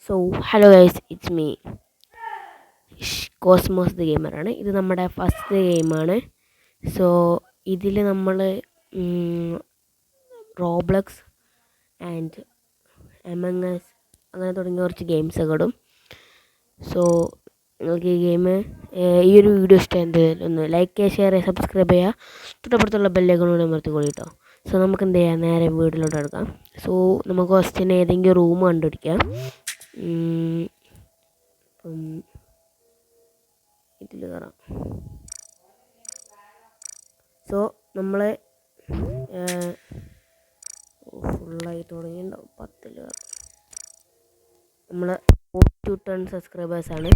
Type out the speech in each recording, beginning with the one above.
So hello guys, it's me Cosmos the ഗെയിമറാണ്. ഇത് നമ്മുടെ ഫസ്റ്റ് ഗെയിമാണ്. സോ ഇതിൽ നമ്മൾ റോബ്ലക്സ് ആൻഡ് എമംഗസ് അങ്ങനെ തുടങ്ങിയ കുറച്ച് ഗെയിംസൊക്കെ ഇടും. സോ നിങ്ങൾക്ക് ഈ ഗെയിം ഈ ഒരു വീഡിയോ ഇഷ്ടമായത് ഒന്ന് ലൈക്ക് ചെയ്യുക, ഷെയർ ചെയ്യുക, സബ്സ്ക്രൈബ് ചെയ്യുക, തൊട്ടപ്പുറത്തുള്ള ബെല്ലൈക്കണോട് അമർത്തിക്കൊള്ളിട്ടോ. സോ നമുക്ക് എന്ത് ചെയ്യാം, നേരെ വീട്ടിലോട്ട് എടുക്കാം. സോ നമുക്ക് ഫസ്റ്റിന് ഏതെങ്കിലും റൂം കണ്ടുപിടിക്കാം. അപ്പം ഇതിൽ കയറാം. സോ നമ്മൾ ഫുള്ളായി തുടങ്ങിയിട്ടുണ്ടാവും. 10 കയറാം. നമ്മൾ 42 സബ്സ്ക്രൈബേഴ്സാണ്.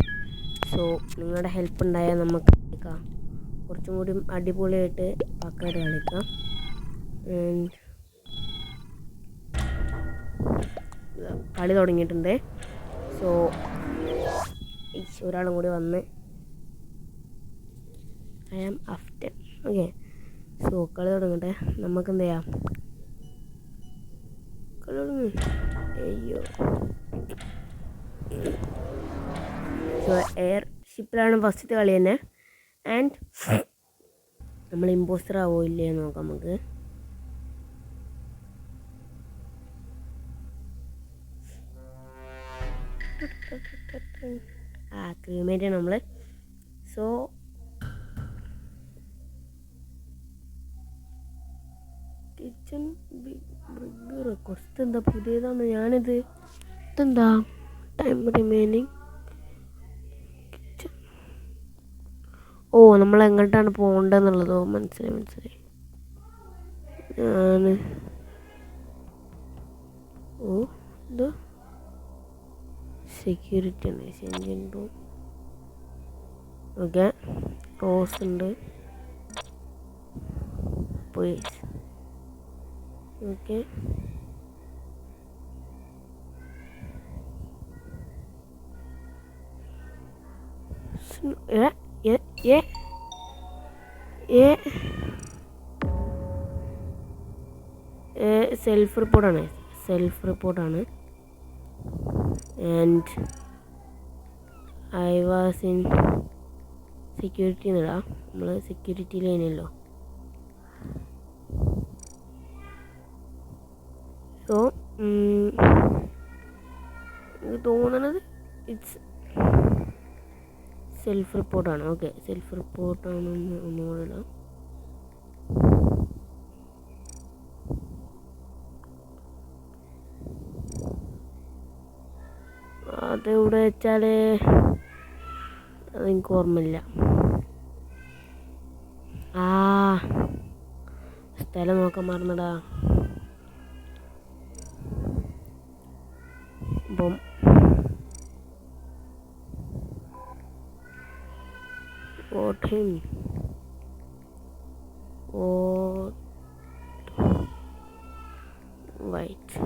സോ നിങ്ങളുടെ ഹെൽപ്പ് ഉണ്ടായാൽ നമുക്ക് കളിക്കാം, കുറച്ചും കൂടി അടിപൊളിയായിട്ട് പക്കായിട്ട് കളിക്കാം. കളി തുടങ്ങിയിട്ടുണ്ട്. സോ ഒരാളും കൂടി വന്ന് I am after. Okay, so കളി തുടങ്ങട്ടെ. നമുക്ക് എന്ത് ചെയ്യാം, കളി തുടങ്ങി. അയ്യോ, സോ എയർ ഷിപ്പിലാണ് ഫസ്റ്റത്തെ കളി തന്നെ. ആൻഡ് നമ്മൾ ഇമ്പോസ്റ്റർ ആവോ ഇല്ലേ നോക്കാം നമുക്ക്. ക്രീമേറ്റ് നമ്മൾ. സോ കിച്ചൺ ബിഗ് റിക്വസ്റ്റ് എന്താ പുതിയതാണ്? ഞാനിത് ഇതെന്താ ടൈം റിമൈനിങ് കിച്ചൺ. ഓ, നമ്മൾ എങ്ങോട്ടാണ് പോകേണ്ടതെന്നുള്ളതോ മനസ്സിലായി. ഞാൻ ഇത് സെക്യൂരിറ്റി ആണ്. Engine room. ഓക്കെ, റോസ് ഉണ്ട്. പോലീസ്. ഓക്കെ, സെൽഫ് റിപ്പോർട്ടാണ്. And I was in security എന്നിടാം. നമ്മൾ സെക്യൂരിറ്റിയിലേനല്ലോ. സോ എനിക്ക് തോന്നണത് ഇറ്റ്സ് സെൽഫ് റിപ്പോർട്ടാണ്. ഓക്കെ, സെൽഫ് റിപ്പോർട്ടാണെന്ന് ഒന്നുകൂടെ ഇടാം. അതെവിടെ വെച്ചാൽ അതെനിക്ക് ഓർമ്മയില്ല. സ്ഥലം നോക്കാൻ മറന്നടാ. അപ്പം വൈറ്റ്.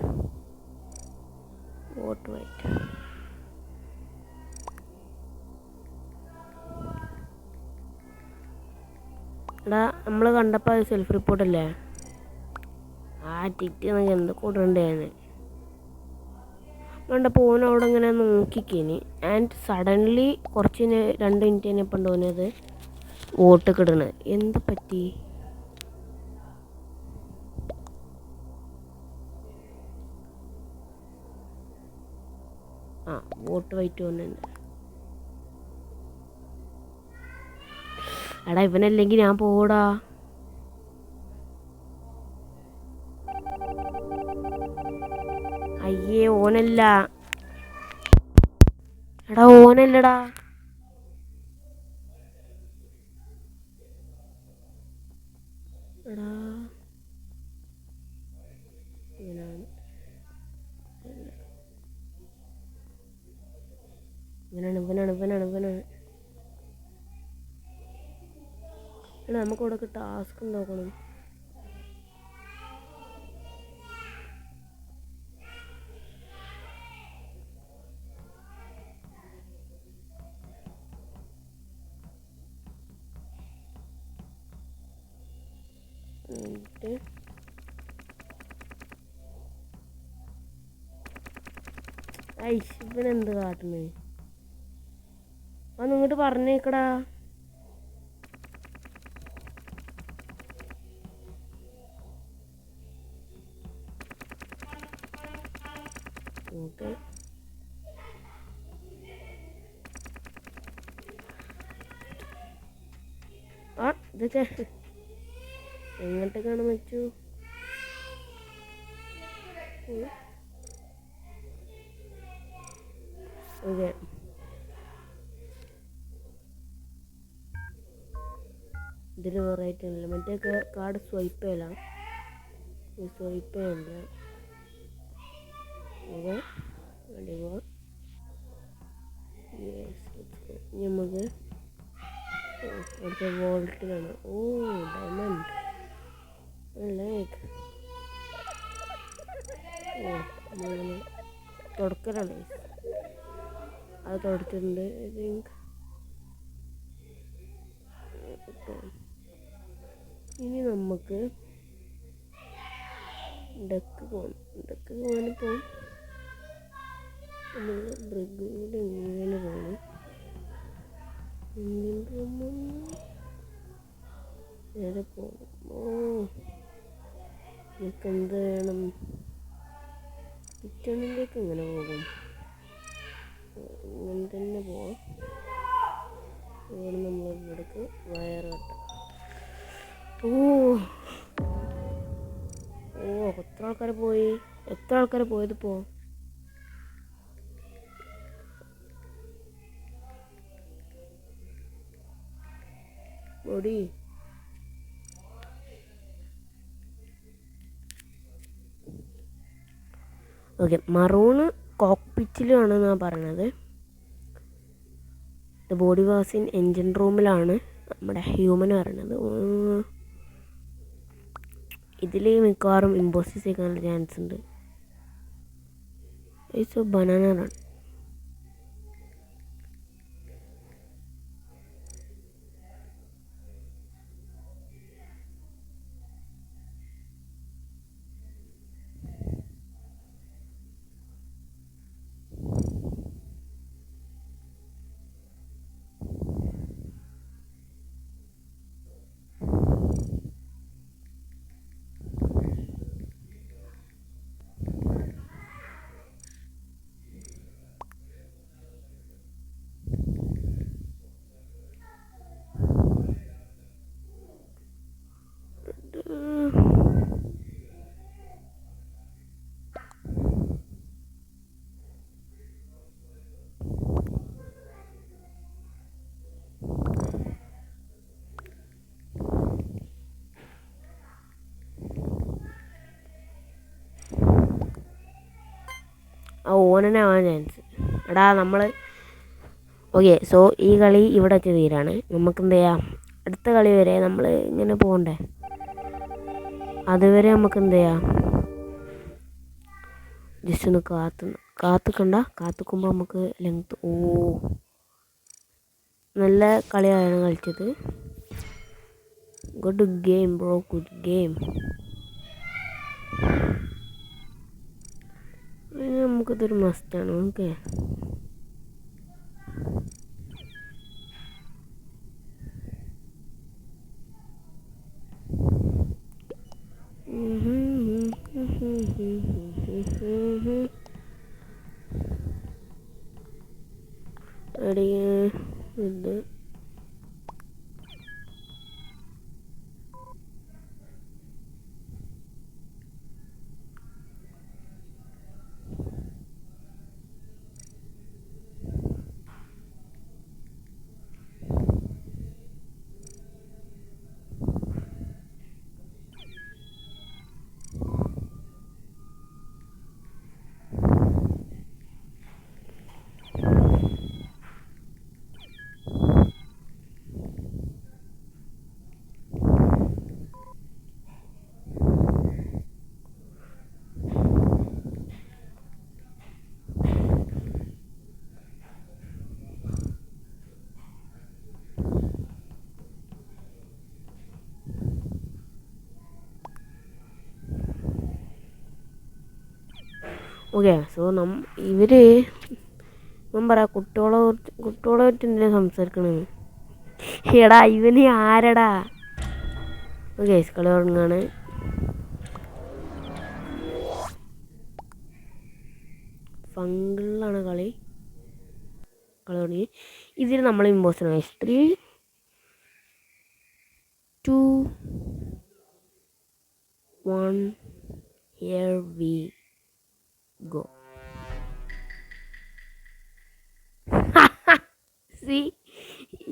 എടാ, നമ്മൾ കണ്ടപ്പോൾ അത് സെൽഫ് റിപ്പോർട്ടല്ലേ? ടിറ്റ് നമുക്ക് എന്തൊക്കെ ഇടണ്ടായിരുന്നു. കണ്ടപ്പോൾ ഓൻ അവിടെ ഇങ്ങനെ നോക്കിക്കേനി. ആൻഡ് സഡൻലി കുറച്ച് 2 മിനിറ്റ് കഴിഞ്ഞപ്പോൾ ഉണ്ടോനത് വോട്ടൊക്കെ ഇടണത്. എന്ത് പറ്റി? വോട്ട് വൈറ്റ് വന്നിട്ടുണ്ട്. എടാ, ഇവനല്ലെങ്കിൽ ഞാൻ പോടാ. അയ്യേ, ഓനല്ല. എടാ, ഓനല്ലടാ. എടാ, ഇവനാണ്. എടാ, നമുക്ക് ഇവിടെ ടാസ്ക് നോക്കണം. ഐഷ് ഇവനെന്ത് കാട്ടുന്നേ? ഒന്ന് ഇങ്ങോട്ട് പറഞ്ഞേക്കടാ. ഓക്കെ ആ ഇതൊക്കെ എങ്ങോട്ടേക്കാണ് വെച്ചു? ഓക്കെ ഇതിൽ വെറൈറ്റി ഉണ്ടല്ലോ. മറ്റേ കാർഡ് സ്വൈപ്പ് ചെയ്യലാം. സ്വൈപ്പ് ചെയ്യണ്ട. ഓക്കെ വേണ്ടി പോവാം. നമുക്ക് അടുത്ത വോൾട്ടിലാണ്. ഓ ഡയമണ്ട് ലൈക്ക്. ഓ നമ്മളിങ്ങനെ തുടക്കലാണ്. അത് തുടച്ചിട്ടുണ്ട്. ഐ തിങ്ക് ഇനി നമുക്ക് ഡെക്ക് പോകാനിപ്പോൾ നമ്മൾ ബ്രിഗേഡ് എങ്ങനെ പോകണം? ഇന്ത്യൻ റൂം നേരെ പോകണം. ഓ നമുക്ക് എന്ത് വേണം? കിച്ചണിലേക്ക് എങ്ങനെ പോകും? ഇങ്ങനെ തന്നെ പോവാം. ഇവിടെ നമ്മൾ ഇവിടേക്ക് വയർ കെട്ടാം. ഓ എത്ര ആൾക്കാർ പോയി? എത്ര ആൾക്കാർ പോയതിപ്പോൾ? Body okay. മറൂണ് കോക്പിറ്റിലാണ് ഞാൻ പറഞ്ഞത്. ബോഡി വാസ് ഇൻ എൻജിൻ റൂമിലാണ് നമ്മുടെ ഹ്യൂമൻ പറയുന്നത്. ഇതിൽ മിക്കവാറും ഇമ്പോസിസ് ചെയ്യാനുള്ള ചാൻസ് ഉണ്ട്. So banana run. ഓനാവാൻ ചാൻസ്. എടാ നമ്മൾ ഓക്കെ. സോ ഈ കളി ഇവിടെ വെച്ച് തീരാണ്. നമുക്ക് എന്ത് ചെയ്യാം? അടുത്ത കളി വരെ നമ്മൾ ഇങ്ങനെ പോകണ്ടേ? അതുവരെ നമുക്ക് എന്ത് ചെയ്യാം? ജസ്റ്റ് ഒന്ന് കാത്തുക്കുമ്പോൾ നമുക്ക് ലെങ്ത്. ഓ നല്ല കളിയാണ് കളിച്ചത്. Good game bro, good game. നമുക്കിതൊരു മസ്റ്റാണ്. ഓക്കെ ഇത് ഓക്കെ സോ ഇവർ ഞാൻ പറയാം കുട്ടികളായിട്ട് എന്തിനാ സംസാരിക്കണത്? എടാ ഇവന് ആരടാ? ഓക്കെ കളി തുടങ്ങാണ്. ഫംഗിളാണ് കളി തുടങ്ങി. ഇതിൽ നമ്മൾ ഇമ്പോസിനായി 3, 2, 1 here we go. See,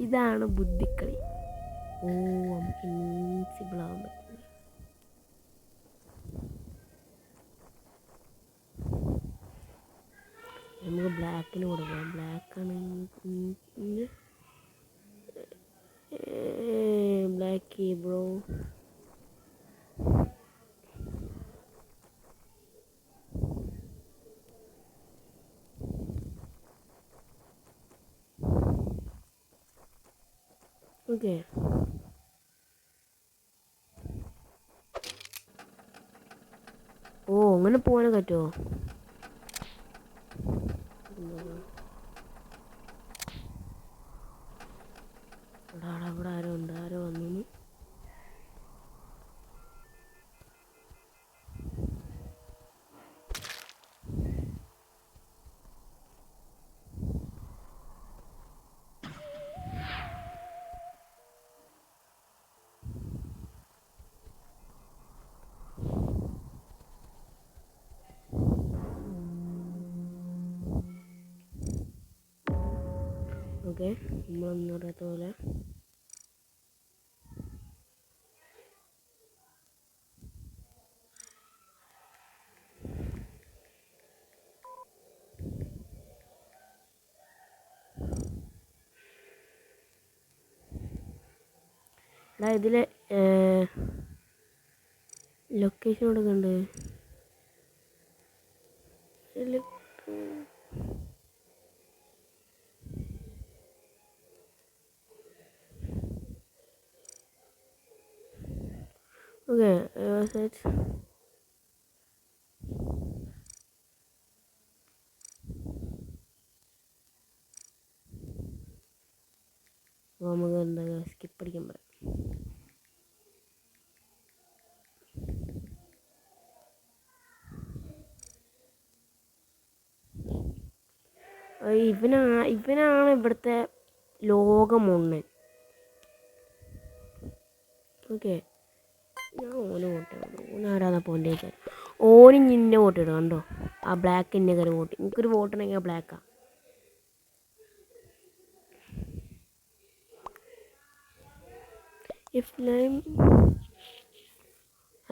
ഇതാണ് ബുദ്ധിക്കളി. ഓ നമുക്ക് ഇൻവിൻസിബിൾ ആവാൻ പറ്റില്ല. നമുക്ക് ബ്ലാക്കിന് കൊടുക്കാം. ബ്ലാക്കാണ് ബ്ലാക്ക് ബ്രോ. ഓക്കെ ഓ അങ്ങനെ പോകാനും പറ്റുമോ? ഇവിടെ ആരോ ഉണ്ട്, ആരോ വന്നു. ഓക്കെ നമ്മളൊന്നും അറിയാത്ത പോലെ ഇതിൽ ലൊക്കേഷൻ കൊടുക്കണ്ട്. ഓക്കെ നമുക്ക് എന്താ സ്കിപ്പ് അടിക്കാൻ പറയാം. ഇവനാണ് ഇവിടുത്തെ ലോകമൊണ്ണൻ. ഓക്കെ ഞാൻ ഓന് വോട്ടിടും. ഓനാരാന്നാ പോൻ്റെ വെച്ചാൽ ഓന് നിന്നെ വോട്ടിടും. കണ്ടോ ആ ബ്ലാക്ക് എന്നെ കയറി വോട്ട്. എനിക്കൊരു വോട്ടുണ്ടെങ്കിൽ ആ ബ്ലാക്കാ. If lime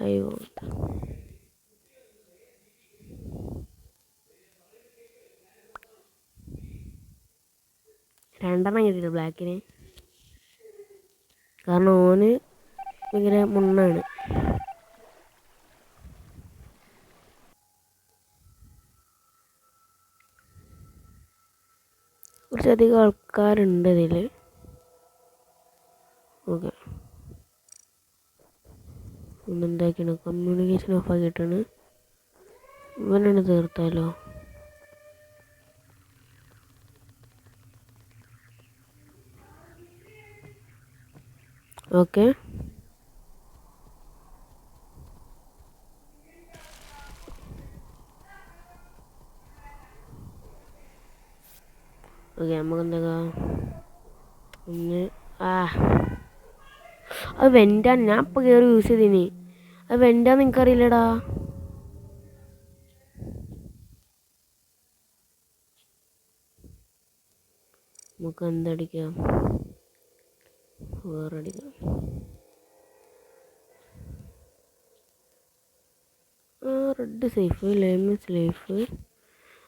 I vote. രണ്ടെണ്ണം കിട്ടിയിട്ട് ബ്ലാക്കിന്. കാരണം ഓന് ഭയങ്കര മുണ്ണാണ്. കുറച്ചധികം ആൾക്കാരുണ്ട് ഇതിൽ. ഓക്കെ എന്താക്കിയാണ് കമ്മ്യൂണിക്കേഷൻ ഓഫ് ആക്കിയിട്ടാണ്. ഇവനാണ് തീർത്താലോ. ഓക്കെ ഓക്കെ നമുക്ക് എന്താക്കാം ഒന്ന് അത് വെൻ്റാണ്. ഞാൻ ഇപ്പോൾ കയറി യൂസ് ചെയ്തിനി. അത് വെൻ്റാന്ന് എനിക്കറിയില്ലടാ. നമുക്ക് എന്തടിക്കാം? വേറെ അടിക്കാം. Red safe, lemon safe.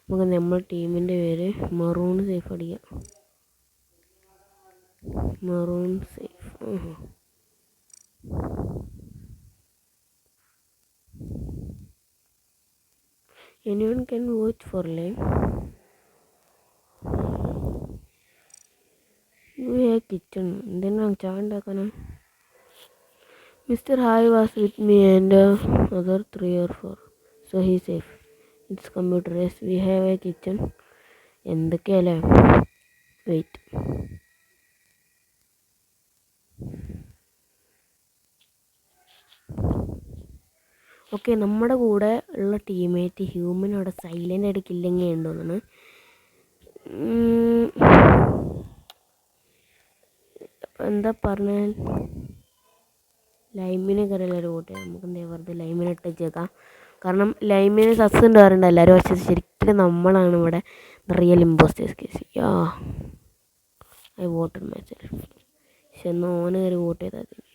നമുക്ക് നമ്മൾ ടീമിൻ്റെ പേര് മറൂൺ സേഫ് അടിക്കാം. Maroon safe. Anyone can vote for lame. You have kitchen. Then I'm chandakana. Mr. Hai was with me and other 3 or 4, so he's safe. It's computer. Yes we have a kitchen. എന്തൊക്കെയല്ലേ? Wait. Okay, നമ്മുടെ കൂടെ ഉള്ള teammate human അവിടെ silent ആയിട്ട് killing ഉണ്ടോന്നാണ്. എന്താ പറഞ്ഞ ലൈമിനെ കയറിയൊരു കൂട്ടെ നമുക്ക് എന്താ വെറുതെ ലൈമിനെ ഇട്ടേക്കാം. കാരണം ലൈമിന് സസ് ഉണ്ട് പറയുന്നുണ്ട് എല്ലാവരും. പക്ഷേ ശരിക്കും നമ്മളാണ് ഇവിടെ real impostors case. I voted myself. പക്ഷെ എന്നാൽ ഓന് കയറി വോട്ട് ചെയ്താൽ മതി.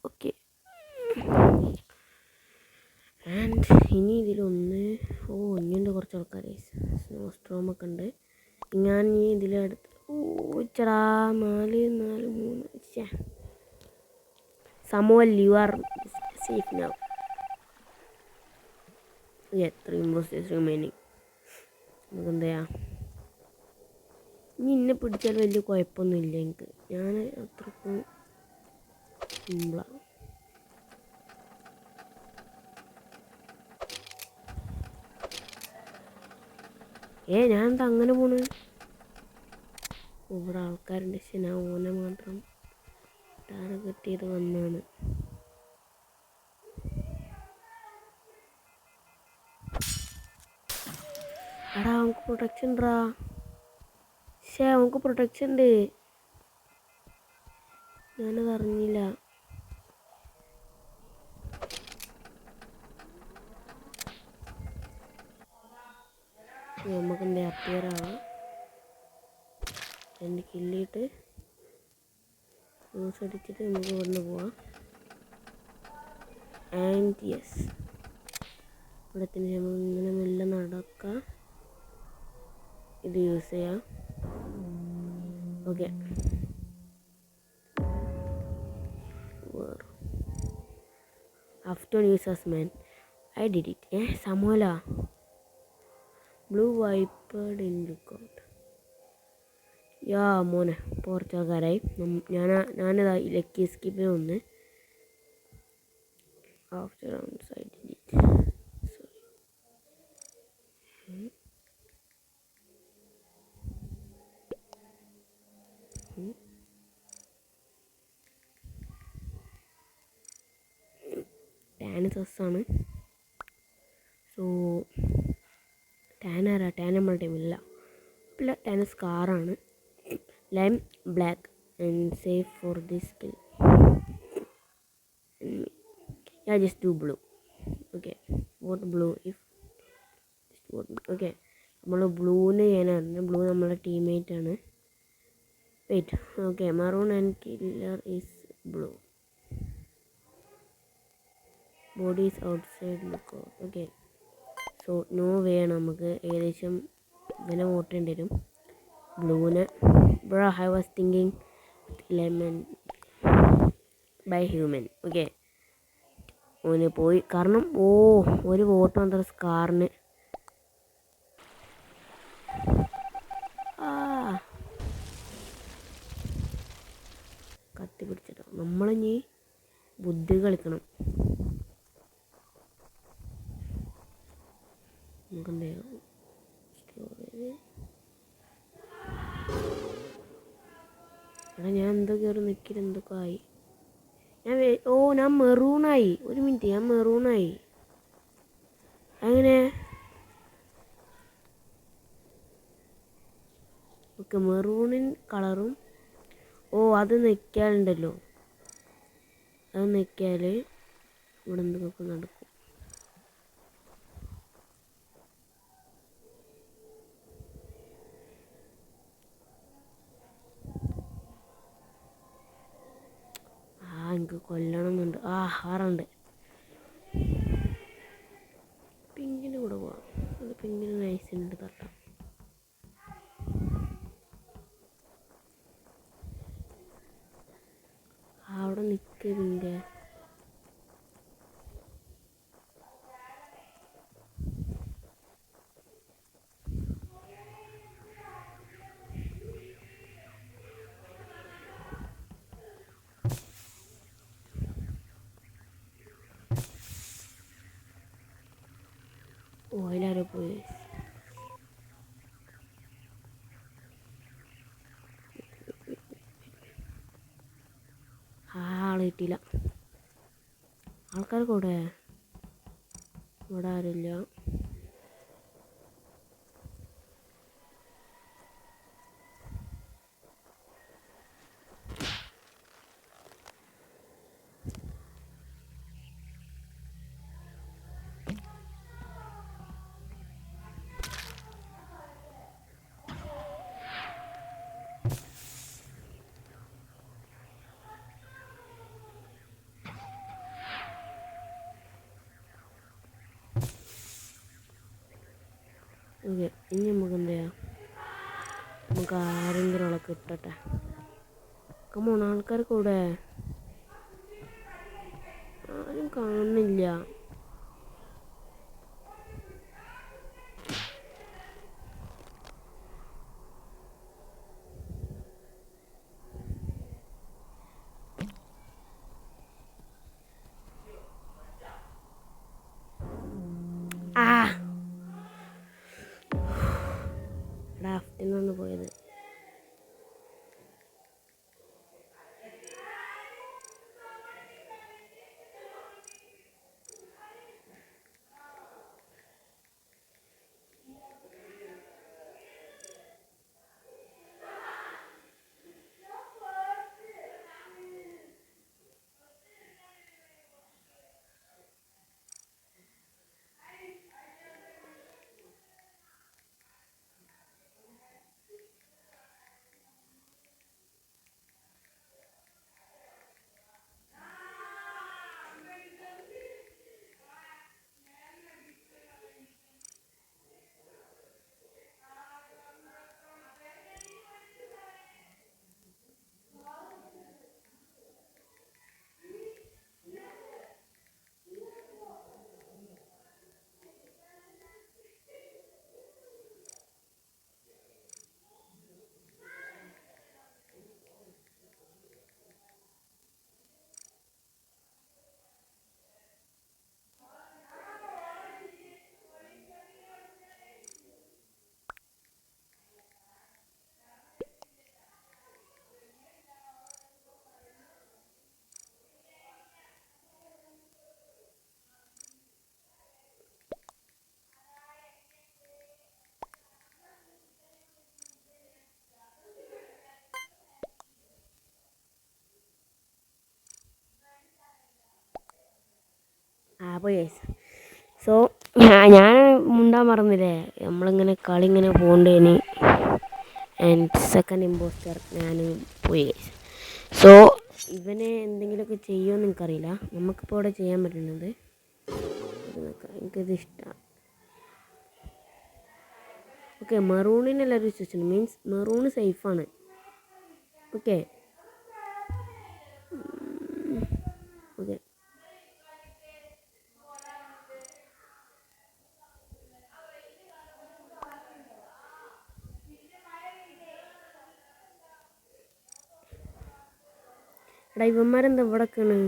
ഓക്കെ, ആൻഡ് ഇനി ഇതിലൊന്ന് ഇനിയുണ്ട് കുറച്ച് ആൾക്കാർ. സ്നോ സ്ട്രോമൊക്കെ ഉണ്ട്. ഞാൻ ഈ ഇതിലടുത്ത് ചെടാ 4-4-3 സമോൽ യു ആർ സേഫ് നൗ. എത്ര ഇമ്പോസ്റ്റേഴ്സ് റിമൈനിങ്. നമുക്ക് എന്താ ഇനി എന്നെ പിടിച്ചാൽ വലിയ കുഴപ്പമൊന്നുമില്ല എനിക്ക്. ഞാൻ അത്രക്കും സിമ്പിളാണ്. ഞാൻ എന്താ അങ്ങനെ പോണ്? ഇവിടെ ആൾക്കാരുണ്ട്. പക്ഷെ ഞാൻ ഓനെ മാത്രം ടാർഗറ്റ് ചെയ്ത് വന്നാണ്. എടാ അവൾക്ക് പ്രൊട്ടക്ഷൻ ഉണ്ടാ. അവൾക്ക് പ്രൊട്ടക്ഷൻ ഉണ്ട്. ഞാനത് അറിഞ്ഞില്ല. നമുക്ക് എന്താ അപ്പിയറാവാം. എൻ്റെ കില്ലിയിട്ട് ന്യൂസ് അടിച്ചിട്ട് നമുക്ക് ഇവിടുന്ന് പോവാം. ആൻഡ് യെസ്, ഇവിടത്തിന് നമ്മൾ ഇങ്ങനെ മെല്ലെ നടക്കാം. ഇത് യൂസ് ചെയ്യാം. Okay, after users man I did it. സമോല ബ്ലൂ വൈപ്പേഡ് ഇൻ ലുക്കൗട്ട്. മോനെ കുറച്ച് ആൾക്കാരായി. ഞാനിതാ ലക്കി സ്കിപ്പിൽ ഒന്ന് after rounds I did it. ടാന് സസ്സാണ്. സോ ടാനാരാ? ടാൻ നമ്മുടെ ടീമില്ല. ടാന് സ്കാറാണ്. Lime black and safe for this skill. Yeah, just do blue. Okay, vote blue if just vote. Okay, നമ്മൾ ബ്ലൂവിന് ചെയ്യാനാണ്. ബ്ലൂ നമ്മളെ ടീംമേറ്റ് ആണ്. Wait. Okay, maroon and killer is blue. Body is outside look out. Okay, so no way ആണ്. നമുക്ക് ഏകദേശം വില vote ചെയ്യേണ്ടി വരും ബ്ലൂവിന്. Bro I was thinking lemon by human. Okay, ഓന് പോയി. കാരണം ഒരു വോട്ട് മാത്രം സ്കാറിന്. കത്തി പിടിച്ചിട്ടോ. നമ്മളിനി ബുദ്ധി കളിക്കണം. നമുക്കെന്താ എടാ ഞാൻ എന്തോ കയറി നിൽക്കില്ല. എന്തൊക്കെ ആയി. ഞാൻ മെറൂണായി. ഒരു മിനിറ്റ്, ഞാൻ മെറൂണായി. അങ്ങനെ ഓക്കെ, മെറൂണിൻ കളറും അത് നിൽക്കാനുണ്ടല്ലോ. അത് നിൽക്കാൽ ഇവിടെ എന്തൊക്കെ നടക്കും. എനിക്ക് കൊല്ലണം എന്നുണ്ട്. ആറുണ്ട്. പിങ്കിന് കൂടെ പോവാം. അത് പിങ്കിന് നൈസുണ്ട് തട്ടാം. അവിടെ നിൽക്ക് പിങ്ക്. കിട്ടിയില്ല. ആൾക്കാർ കൂടെ ഇവിടെ ആരില്ല. ഓക്കെ, ഇനി നമുക്ക് എന്ത് ചെയ്യാം, നമുക്ക് ആരെങ്കിലും ഉള്ള കിട്ടട്ടെ. കമോൺ, ആൾക്കാർ കൂടെ ആരും കാണുന്നില്ല. ഡ്രാഫ്റ്റിൽ നിന്ന് പോയത്. അപ്പോൾ യെസ്, സോ ഞാൻ മുണ്ടാൻ മറന്നില്ലേ, നമ്മളിങ്ങനെ കളി ഇങ്ങനെ പോകണ്ടേന്. ആൻഡ് സെക്കൻഡ് ഇമ്പോസ്റ്റർ ഞാൻ പോയി. സോ ഇവനെ എന്തെങ്കിലുമൊക്കെ ചെയ്യുമെന്ന് എനിക്കറിയില്ല. നമുക്കിപ്പോൾ ഇവിടെ ചെയ്യാൻ പറ്റുന്നത്, എനിക്കിത് ഇഷ്ടമാണ്. ഓക്കെ, മെറൂണിനെല്ലാവരും വിശ്വസിച്ചു, മീൻസ് മെറൂണ് സേഫാണ്. ഓക്കെ ഓക്കെ, എടാ ഇവന്മാരെന്താ ഇവിടെ നിൽക്കണ്?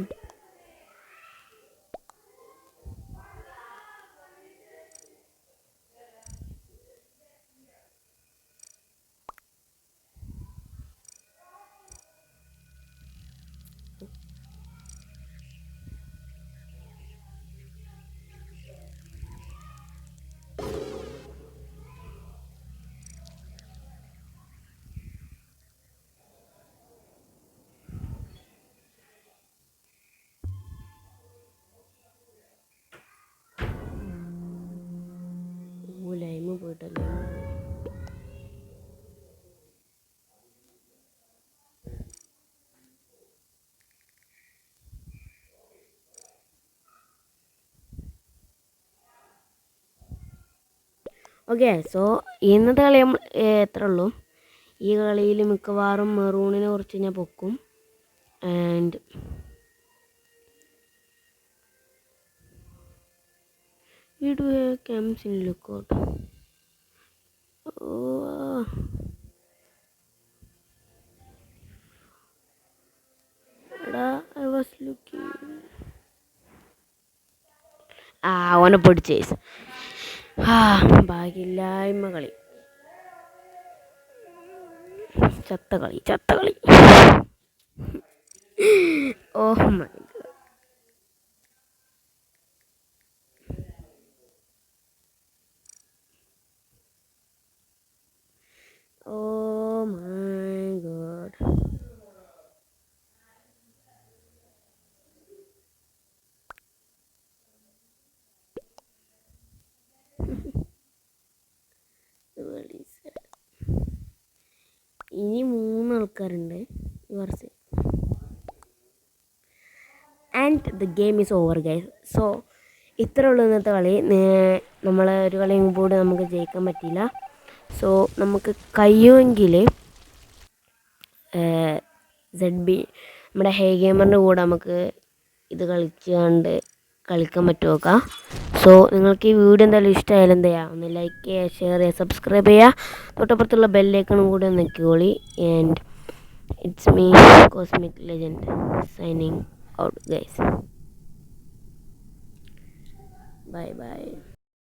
ലൈമ് പോയിട്ടല്ലേ. ഓക്കെ, സോ ഇന്നത്തെ കളി നമ്മൾ എത്ര ഉള്ളൂ. ഈ കളിയിൽ മിക്കവാറും മെറൂണിനെ കുറിച്ച് ഞാൻ പൊക്കും. And you do have camps in lookout. I was looking. അവനെ പിടിച്ചേ. ഭാഗ്യമില്ലായ്മ കളി, ചത്ത കളി. Oh my god. Oh my god. Really sad. ഇനി 3 ആൾക്കാരുണ്ട് ഈ വർഷം. And the game is over guys. So ഇത്രേ ഉള്ളൂ ഇന്നത്തെ കളി. നമ്മൾ ഒരു കളിയും കൂടെ നമുക്ക് ജയിക്കാൻ പറ്റിയില്ല. സോ നമുക്ക് കഴിയുമെങ്കിൽ ZB നമ്മുടെ ഹേ ഗെയിമറിൻ്റെ കൂടെ നമുക്ക് ഇത് കളിക്കാൻ പറ്റുമോ നോക്കാം. സോ നിങ്ങൾക്ക് ഈ വീഡിയോ എന്തായാലും ഇഷ്ടമായാലും എന്ത് ചെയ്യുക, ഒന്ന് ലൈക്ക് ചെയ്യുക, ഷെയർ ചെയ്യുക, സബ്സ്ക്രൈബ് ചെയ്യുക, തൊട്ടപ്പുറത്തുള്ള ബെല്ലൈക്കണും കൂടെ ഒന്ന് ഞെക്കിക്കോളി. And it's me cosmic legend signing out guys. Bye by.